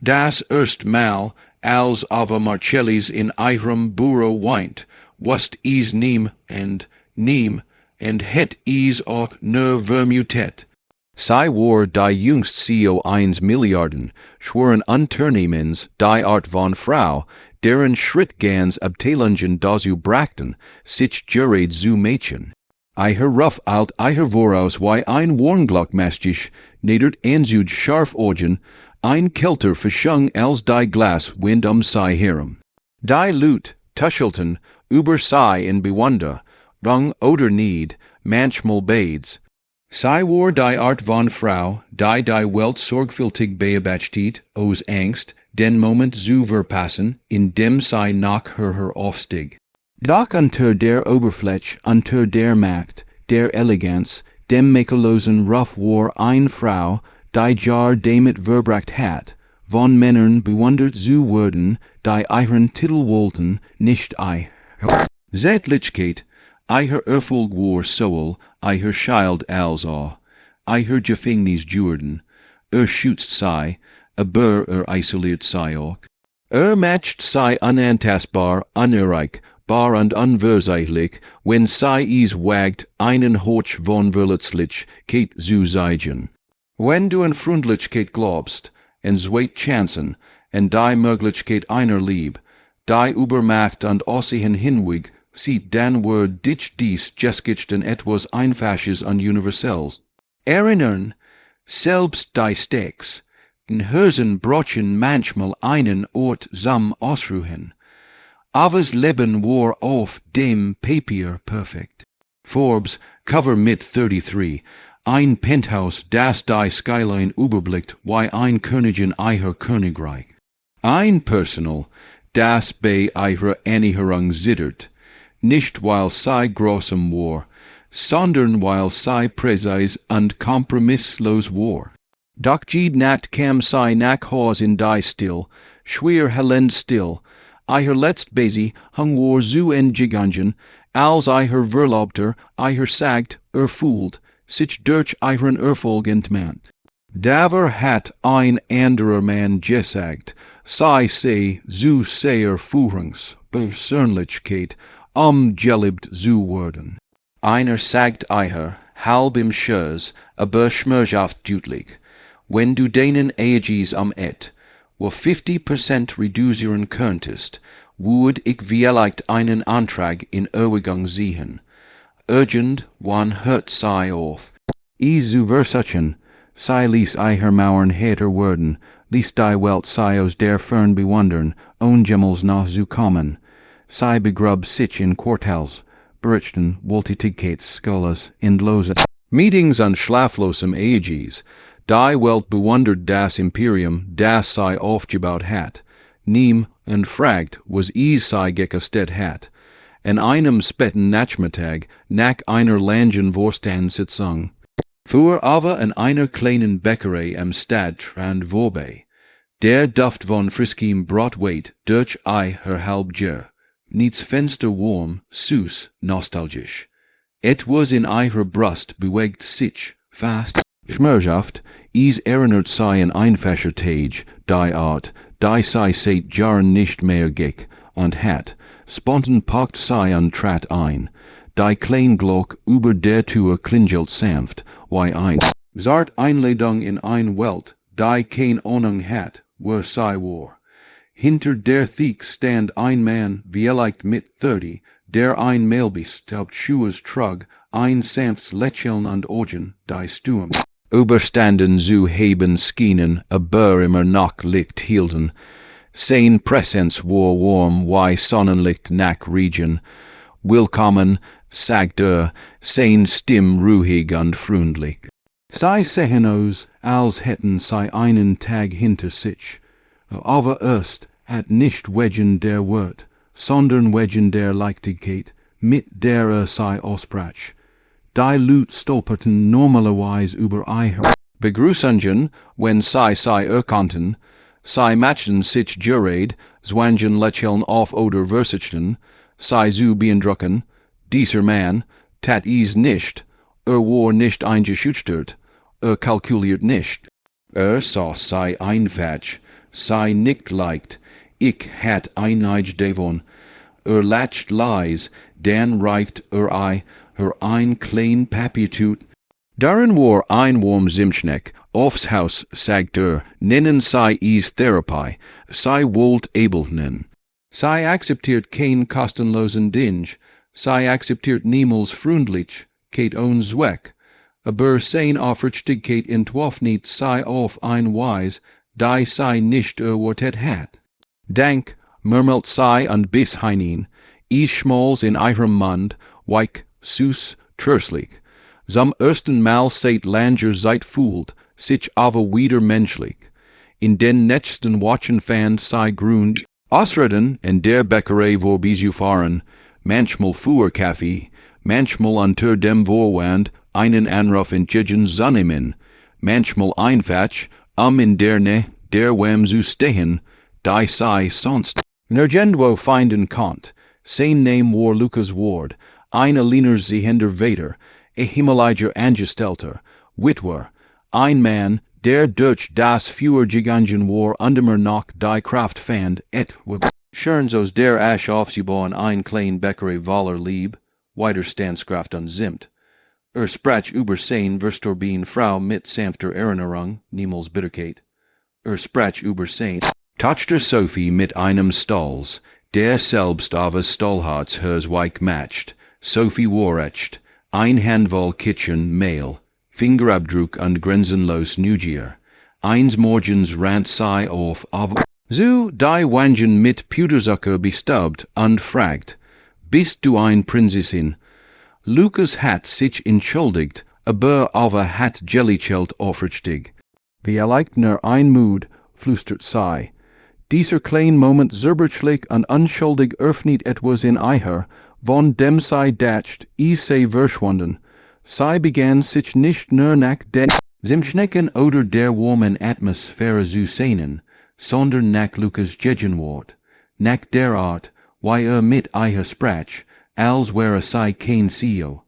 Das erst Mal, als aber Marcellis in ihrem Büro weint, wust is neem, and het is auch nur vermutet. Zij war die jüngst CEO 1 Milliarden, schweren Unternehmens, die Art von Frau, deren Schrittgans Abteilungen dazu brachten, sich gereed zu Mädchen. Eiher rough alt eiher voraus wie ein Warnglockmastisch, nedert anzug scharf Ogen, ein Kelter verschung als die Glas wind sei herum. Die Lut, Tuschelten, über sei in Bewunder, rung oder need, manchmal bades. Zij war die Art von Frau, die Welt sorgfältig beobachtet, aus Angst, den Moment zu verpassen, in dem sie nach her aufstieg. Doch unter der Oberfläche, unter der Macht, der Eleganz, dem makellosen Ruf war eine Frau, die jar damit verbracht hat, von Männern bewundert zu werden, die ihren Titel wollten, nicht ei. Zärtlichkeit, eiher Erfolg war Soul, eiher Schild als eiher Gefängnis Jordan, schützt sei, aber isoliert sei auch. Matcht sei unantastbar, unerreich, bar und unverzeihlich, wenn sei is wagt, einen Hoch von Verletzlichkeit zu zeigen. Wenn du an Freundlichkeit glaubst, en Zweite Chancen, en die Möglichkeit einer Lieb, die Übermacht und Aussehen hinweg, sieht dann war dich dies geskitchten etwas Einfaches und Universelles. Erinnern, selbst die Stecks, in Hörsen brochen manchmal einen Ort sam ausruhen. Avers Leben war auf dem Papier perfekt. Forbes, Cover mit 33, ein Penthouse, das die Skyline überblickt, wie ein Königin eiher Königreich. Ein Personal, das bei eirer Annäherung zittert, nicht weil sei großem war, sondern weil sei präzis und kompromisslos war. Doch jede Nacht kam sei nach Haus in die Still, schwer helend still, eiher letzt Besi hung war zu entgegangen, als eiher Verlobter eiher sagt, fühlt, sich durch eiren Erfolg entmannt. Daver hat ein anderer Mann gesagt, sei se zu sehr Führungspersönlichkeit, geliebt zu werden. Einer sagt eiher, halb im Scherz, aber schmerzhaft deutlich, wenn du deinen Aegis wo 50% reduzieren könntest, würd ich vielleicht einen Antrag in Erwägung ziehen. Urgent, wann hört sei auf. Zu versuchen, sei ließ eiher Mauern heter werden, ließ die Welt sei aus der Fern bewundern, ungemmels nach zu kommen. Sei begrub sich in Courthouse, berichten, Wohltätigkeitsskolas, endlose Meetings an schlaflosem Aegis, die Welt bewundert das Imperium, das sei aufgebaut hat, niem und fragt, was sei gekostet hat, an einem späten Nachmittag nach einer langen Vorstandssitzung. Fuhr aber an einer kleinen Bäckerei am Stadtrand vorbei. Der Duft von friskem Brot weht durch eiher Halbjahr. Niets Fenster warm, süß, nostalgisch. Etwas in eiher Brust bewegt sich, fast, schmerzhaft, erinnert sei an einfacher Tage, die Art, die sei seit Jahren nicht mehr gick, und hat, spontan packt sei und trat ein, die Kleinglock über der Tür klingelt sanft, wie ein zart Einleitung in ein Welt, die kein Ahnung hat, wer sei war. Hinter der Thek stand ein Mann, vielleicht mit 30, der ein Mailbiest auf Schuhes trug, ein sanftes Lächeln und Augen, die Sturm überstanden zu haben schienen, aber immer noch Licht hielten. Sein Präsenz war warm wie Sonnenlicht nach Regen. Willkommen, sagt sein Stimm ruhig und freundlich. Sie sehen aus, als hätten sie einen Tag hinter sich. Aber erst hat nicht wegen der Wort, sondern wegen der Leichtigkeit, mit der sei ausbrach. Die Lut stolperten normalerweise über eiher Begrüßungen, wenn sie erkannten, sie matchten sich gereed, zwangen lächeln auf oder versichten, sie zu beeindrucken, dieser Mann, tat nicht, war nicht eingeschüchtert, kalkuliert nicht. Sah sie einfach, sei nicht leicht, ich hat einige davon, latcht lies, dan reicht ei, her ein klein papiertut. Darin war ein warm Zimtschneck, aufs Haus, sagt nennen sei is Therapie, sei wollt abelnen. Sei akzeptiert kein kostenlosen Dinge, sei akzeptiert niemals freundlich, Kate own Zweck. Aber sein offertstig Kate in twelf niet sei auf ein Weis, die sei nicht wortet hat. Dank, murmelt sei und bis heinin, is schmals in ihrem Mund, weik, süß, tröstlich. Zum ersten Mal seit Langer seid fühlt, sich aber wieder menschlich. In den nächsten Watchen fand sei grund, Ausreden in der Bäckerei vor Bijou fahren, manchmal fuhr Kaffee, manchmal unter dem Vorwand einen Anruf entgegen Sonnemen, manchmal einfach, in der der Wem zu stehen, die sei sonst nirgendwo finden konnt. Sein Name war Lucas Ward, ein Aliner sie hinder Vader, Himmeliger Angestelter, Witwer, ein Mann, der durch das Führer Giganten war undermer noch die Kraft fand, schön aus der Asch aufzubauen ein klein Bäckerei voller Liebe, weiter Standskraft und Zimt. Sprach über sein Verstorbeen Frau mit sanfter Erinnerung, niemals Bitterkeit. Sprach über sein Tochter Sophie mit einem Stolz, der selbst aber Stolharz hers weich matcht. Sophie war echt, ein Handvoll Kitchen Mehl, Fingerabdruck und grenzenlos Neugier. Eins Morgens rant sei auf, so die Wangen mit Puderzucker bestaubt und fragt, bist du ein Prinzessin? Lucas hat sich entschuldigt, aber hat Jellychelt offertstig. Wie leicht ein Mut, flüstert sei. Dieser klein Moment zerbertschlich und unschuldig öffnet etwas in Eiher, von dem sei datscht, sei verschwunden. Sei begann sich nicht nur nach den Zimtschnecken oder der warmen Atmosphäre zu sehnen, sondern nach Lucas Gegenwart, nach der Art, wie mit Eiher sprach, als wäre sei kein CEO,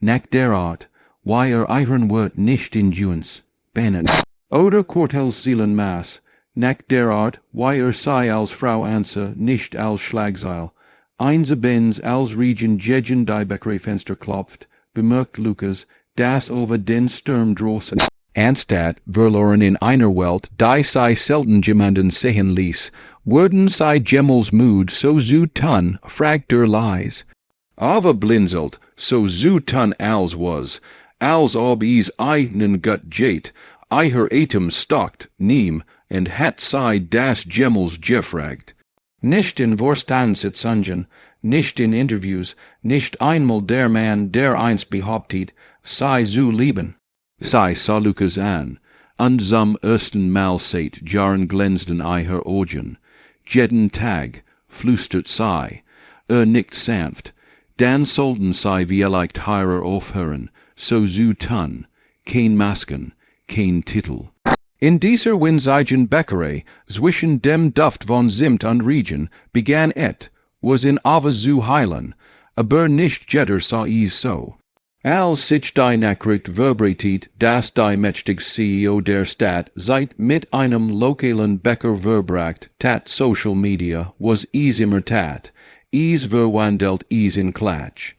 nach der Art, wie ihren Wort nicht in Juens, Bahn, oder Quartelsseelenmaß, nach der Art, wie sei als Frau Anse, nicht als Schlagseil, Einzebens als Regen gegen die Bäckereifenster klopft, bemerkt Lucas, dass over den Sturm drossen. Anstatt verloren in einer Welt, die sei selten jemanden sehen ließ, wurden sei Gemmels Mut so zu tun, fragt leis. Aber blinzelt, so zu tun als was, als ob is eigenen Gut jet, eiher Atem stockt, und hat sei das Gemmels gefragt. Nicht in Vorstandssitzungen, nicht in Interviews, nicht einmal der Mann, der einst behauptet, sei zu lieben. Sei sah Lucas an, und zum ersten Mal seit Jahren glänzten eiher Augen. Jeden Tag, flüstert sei, nickt sanft, dann sollten sei vielleicht heirer aufhören, so zu tun, kein Masken, kein Titel. In dieser winzigen Bäckerei, zwischen dem Duft von Zimt und Regen, begann was in Ava zu heilen, aber nicht jeder sah es so. Als sich die Nachricht verbreitet, dass die mächtige CEO der Stadt seit mit einem lokalen Bäcker verbracht, tat Social Media, was es immer tat, es verwandelt es in Klatsch.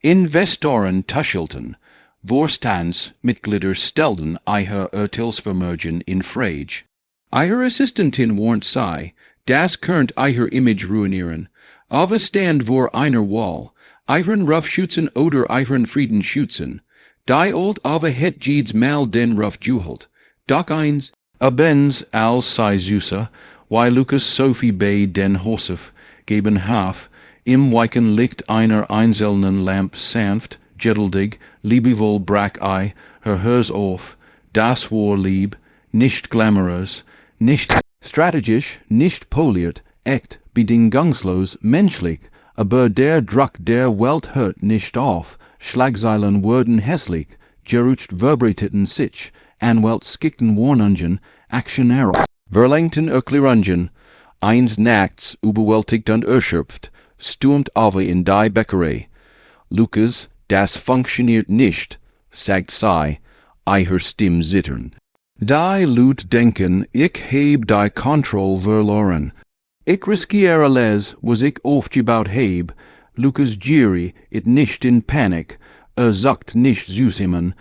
Investoren tuschelten, Vorstandsmitglieder stellten ihr Urteilsvermögen in Frage. Ihre Assistentin warnt sei, das könnt ihr Image ruinieren, aber stand vor einer Wall, ihren Ruf schützen oder ihren Frieden schützen. Die old aber het jedes Mal den Ruf juhelt. Doch eins, abends als sei süße, wie Lucas Sophie bei den Hosef, geben haf, im weichen Licht einer einzelnen Lamp sanft, geduldig, liebevoll brach hers auf, das war lieb, nicht glamorös, nicht strategisch, nicht poliert, echt, bedingungslos, menschlich, aber der Druck der Welt hört nicht auf, Schlagzeilen wurden hässlich, gerutscht verbreiteten sich, anwelt skickten Warnungen, Aktionäre, verlängten Erklärungen, eins nachts überwältigt und erschöpft, stürmt aber in die Bäckerei. Lucas, das funktioniert nicht, sagt sei, eiher Stimm zitternd. Die Lut denken, ik heb die control verloren. Ik riskiere les, was ik aufgebaut heb, Lucas Giri, it nicht in panic, zucht nicht zusimmen,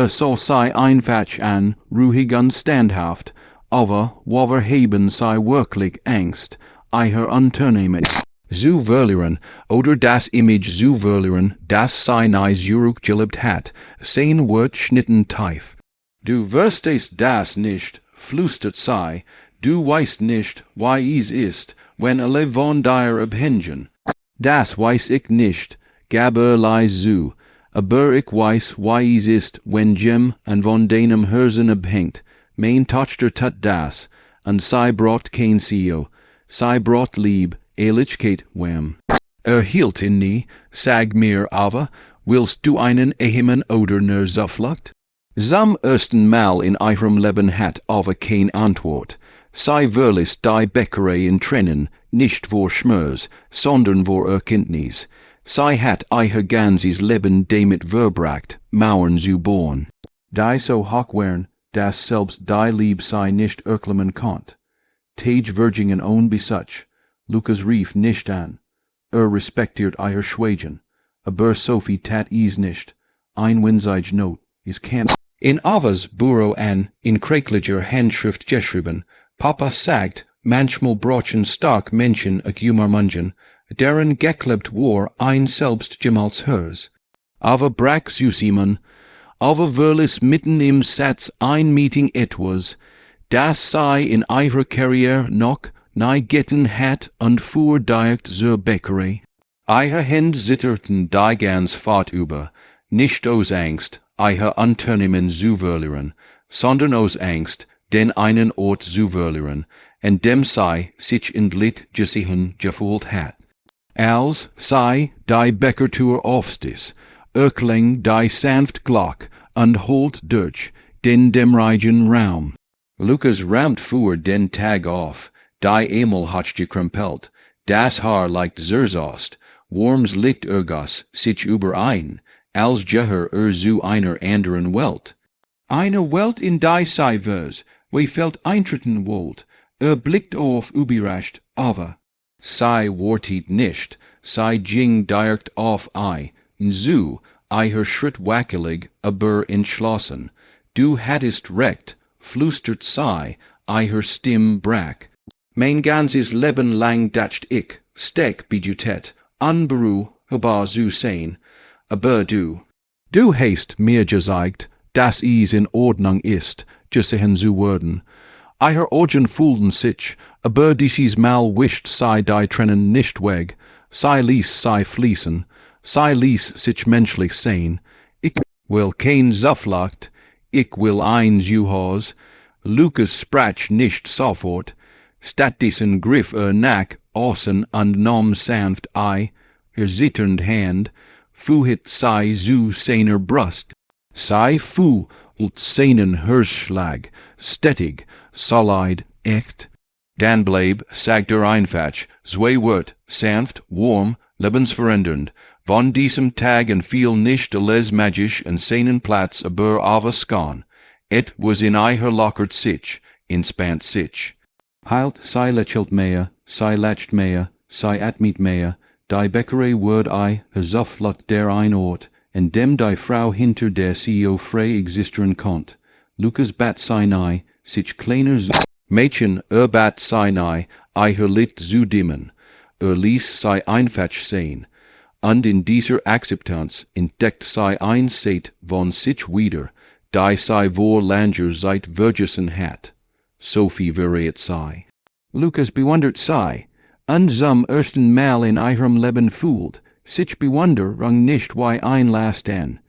so sei einfach an, ruhig und standhaft, aber wover haben sei wirklich Angst, eiher unternehmen. Zu verlieren, oder das Image zu verlieren, das sei nei zurückgelebt hat, sein Wort schnitten tief. Du verstehst das nicht, flüstert sei, du weißt nicht, why es ist, wenn alle von dir abhängen. Das weiß ich nicht, gaberlei zu, aber ich weiß, why es ist, wenn Jem an von deinem Herzen abhängt, mein Tochter tat das, und sei brot kein Sio, sei brot lieb, Ehrlichkeit wem. Hielt in nie, sag mir aber, willst du einen ehemen oder nur Zuflucht? Zum ersten Mal in eurem Leben hat aber kein Antwort. Sei verlis die Bäckerei in Trennen, nicht vor Schmörs, sondern vor Erkenntnis. Sei hat euer ganzes Leben damit verbracht, Mauern zu bohren. Die so hoch wären, dass selbst die Lieb sei nicht erklimmen konnt. Tage Virgingen ohn Besuch, Lucas rief nicht an. Respektiert euer Schweigen, aber Sophie tat is nicht. Ein winzige Not is camp. In Avas Bureau an in kräkliger Handschrift geschrieben, Papa sagt, manchmal brochen stark Menschen Mungen, deren geklebt war ein selbst gemals hers. Aber brach Süßiman, aber verlis mitten im Satz ein Meeting etwas, das sei in eurer Karriere noch nei getten hat und fuhr direkt zur Bäckerei. Eier Händ zitterten die ganz fort über, nicht aus Angst, eier Unternehmen zu verlieren, sondern aus Angst, den einen Ort zu verlieren, en dem sei sich in Lit gesichen gefühlt hat. Als sei die Bäckertür aufstis, erkling die sanft Glock und holt durch den dämmerigen Raum. Lucas rammt fuhr den Tag auf, die Emel hat gekrempelt, das Haar leicht zerzost, Worms liegt ergas sich überein, als Jeher zu einer anderen Welt. Eine Welt in die sei vers, wie fällt eintreten wollt, blickt auf überrascht, aber sei wortet nicht, sei ging direkt auf ei, zu, eier Schritt wackelig, aber entschlossen. Du hattest recht, flüstert sei, eier Stimm brach. Mein ganzes Leben lang dacht ich, steck bijutet, unberu, haba zu sein, aber du hast mir gesagt, dass es in Ordnung ist, gesehen zu werden. Eier Augen fühlten sich, aber dieses Mal wischt sei die Tränen nicht weg, sei ließ sei fließen, sei ließ sich menschlich sein. Ich will kein Zuflucht, ich will ein Zuhause. Lucas sprach nicht sofort, stattdessen griff nach außen und nahm sanft ei, zitternd Hand, fuhit sei zu seiner Brust. Sei fu und seinen Herzschlag, stettig, solid, echt. Dan bleib, sagt einfach, zwei Wort, sanft, warm, lebensverändernd, von diesem Tag und viel nicht alles magisch an seinen Platz aber avaskan. Et was in eiher lockert sich, inspant sich. Heilt sei lächelt mehr, sei lacht mehr, sei atmit mehr, die Bäckerei word ei, zuflucht der ein Ort, en dem die Frau hinter der CEO frei existeren konnt. Lucas bat sei nei, sich kleiner Mädchen bat sei nei, eiher lit zu dimmen, ließ sei einfach sein, und in dieser Akzeptanz entdeckt sei ein Seit von sich wieder, die sei vor Langer seit Vergessen hat. Sophie verrät sei. Lucas bewundert sei, und zum ersten Mal in ihrem Leben fühlt, sich Bewunderung nicht wie Einlass an.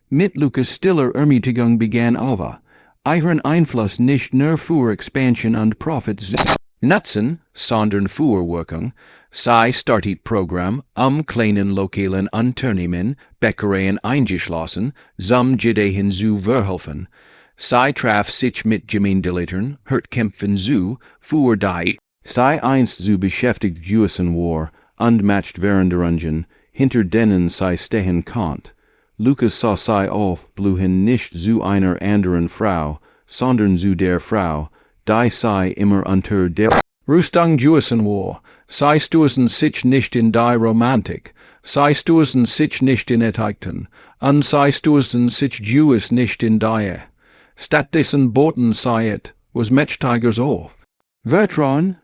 Mit Lucas stiller Ermutigung begann aber, ihren Einfluss nicht nur für Expansion und Profit nutzen, sondern für Wirkung, sei startet Programm kleinen lokalen Unternehmen, Bäckereien eingeschlossen, zum Gedehen zu verhelfen. Sei traf sich mit Gemeindeleitern, hört kämpfen zu, für die, sei einst zu beschäftigt gewesen war, und matcht Veränderungen, hinter denen sei stehen konnt. Lucas sah sei auf, bluhen nicht zu einer anderen Frau, sondern zu der Frau, die sei immer unter der Rüstung Juesen war, sei stuesen sich nicht in die Romantik, sei stuesen sich nicht in Etaikten, und sei stuesen sich Jues nicht in die. Stattdessen boten sei et, was Matchtigers auf. Vertrauen,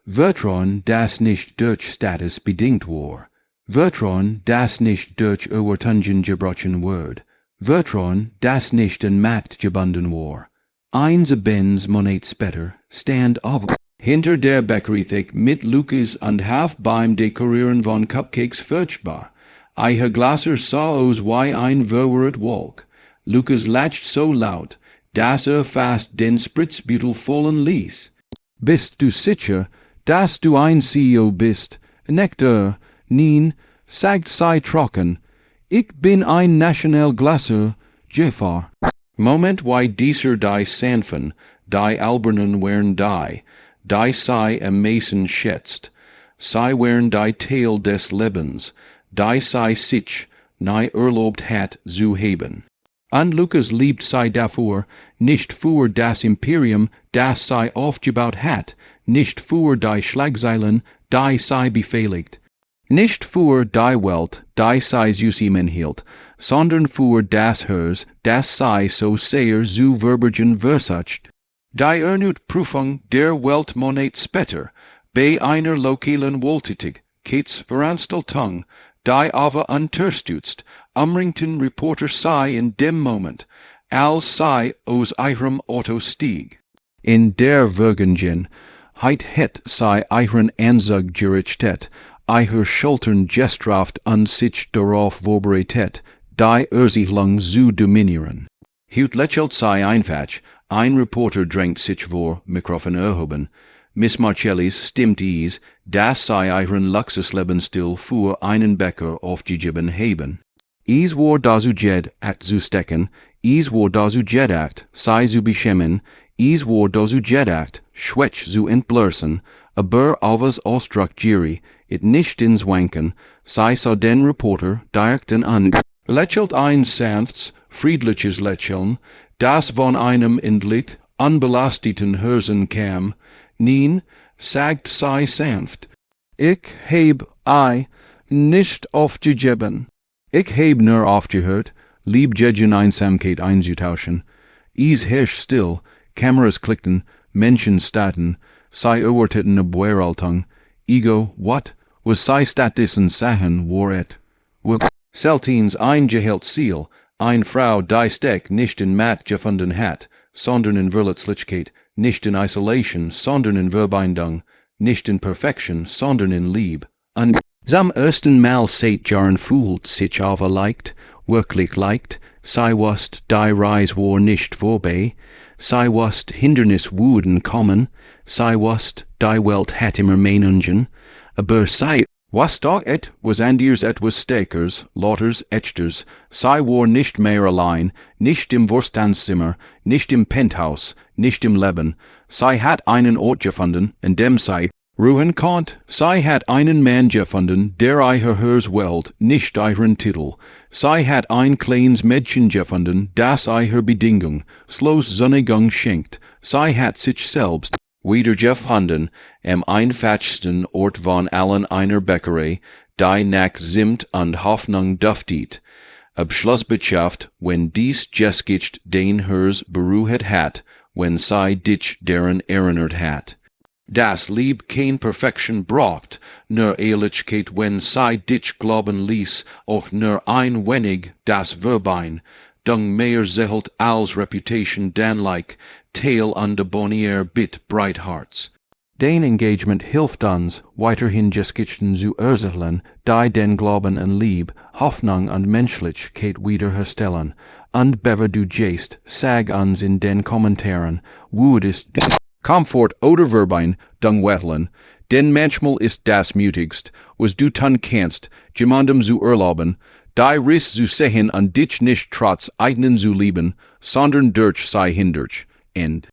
das nicht durch Status bedingt war. Vertrauen, das nicht durch Übertungen gebrochen wird. Vertrauen, das nicht in Macht gebunden war. Eins Benz Monet Spetter, stand auf. Hinter der Bäckerethek mit Lukas und half beim Dekorieren von Cupcakes furchtbar. Eiche Glasser sah aus wie ein verwirrt Wolk. Lukas lacht so laut, dass fast den Spritzbüttel vollen ließ. Bist du sicher, dass du ein CEO bist? Nektar, nein, sagt sei trocken. Ich bin ein National Glasser, Gefahr. Moment why dieser die Sanfen, die Albernen wären die sei am Mason schätzt, sei wären die Teil des Lebens, die sei sich, nei erlaubt hat zu heben. Und Lukas liebt sei dafür, nicht für das Imperium, das sei aufgebaut hat, nicht für die Schlagzeilen, die sei befehligt, nicht für die Welt, die sei zu ihm enthielt, sondern für das Hers, das sei so sehr zu verbergen versucht. Die Prüfung der Welt Monet Spetter, bei einer lokalen Wohltätig, Kates Veranstaltung, die aber unterstützt, Umrington Reporter sei in dem Moment, als sei aus ihrem Auto stieg. In der Vergengen, heit het sei ihren Ansag gerichtet, ihre Schultern gestraft und sich darauf vorbereitet, die Ursichtlang zu dominieren. Hut lächelt sei einfach, ein Reporter drängt sich vor, Mikrofon erhoben. Miss Marchellis stimmt is, das sei ihren Luxuslebensstil für einen Bäcker aufgegeben haben. Is war da zu jed act zu stecken, is war da zu jed act, sei zu beschämen, is war da zu jed act, schwäch zu entblursen, aber alwas ausdruck giri, it nicht ins Wanken, sei so den Reporter direkten an. Lächelt ein sanfts, friedliches Lächeln, das von einem endlich unbelasteten Herzen kam, nein, sagt sei sanft. Ich heb nicht aufgegeben. Ich heb nur aufgehört, lieb Judgen Einsamkeit einzutauschen. Is herrscht still, Kameras klickten, Menschen staten, sei urteilten a Bueraltung. Ego, what? Was sei stattdessen Sachen war et? Seltins eingehelt Ziel, ein Frau die Steck nicht in Matt gefunden hat, sondern in Verletzlichkeit, nicht in Isolation, sondern in Verbindung, nicht in Perfection, sondern in Lieb. Und zum ersten Mal seit Jahren fühlt sich aber leicht, wirklich leicht, sei was die Reise war nicht vorbei, sei was Hindernis wurden kommen, sei was die Welt hat immer Meinungen, aber sei was doch et was anders etwas Stakers, Lauters, Echters, sei war nicht mehr allein, nicht im Vorstandszimmer, nicht im Penthouse, nicht im Leben, sei hat einen Ort gefunden, in dem sei ruhen konnt, sei hat einen Mann gefunden, der eicher hers Welt, nicht ihren Titel, sei hat ein kleines Mädchen gefunden, das eicher Bedingung, slows Sonnegang schenkt, sei hat sich selbst wieder gefunden, am einfachsten Ort von allen einer Bäckerei, die nach Zimt und Hoffnung duftet. Abschlussbotschaft, wenn dies geskicht den hers beruhet hat, wenn sei dich deren erinnert hat. Das Lieb kein Perfection braucht, nur Ehrlichkeit, wenn sei dich glauben ließ, auch nur ein wenig das Verbein, dung mehr zählt als Reputation dan like, Teil an de Bonnier bit bright hearts. Den Engagement hilft uns, weiterhin geskichten zu erzählen, die den Glauben an Lieb, Hoffnung und Menschlichkeit wiederherstellen. Und bever du gehst, sag uns in den Kommentaren, wo ist Komfort oder Verbein, dung wetlen, denn manchmal ist das mutigst, was du tun kannst, jemandem zu erlauben, die Riss zu sehen und dich nicht trotz eigenen zu lieben, sondern durch sei hindurch. End.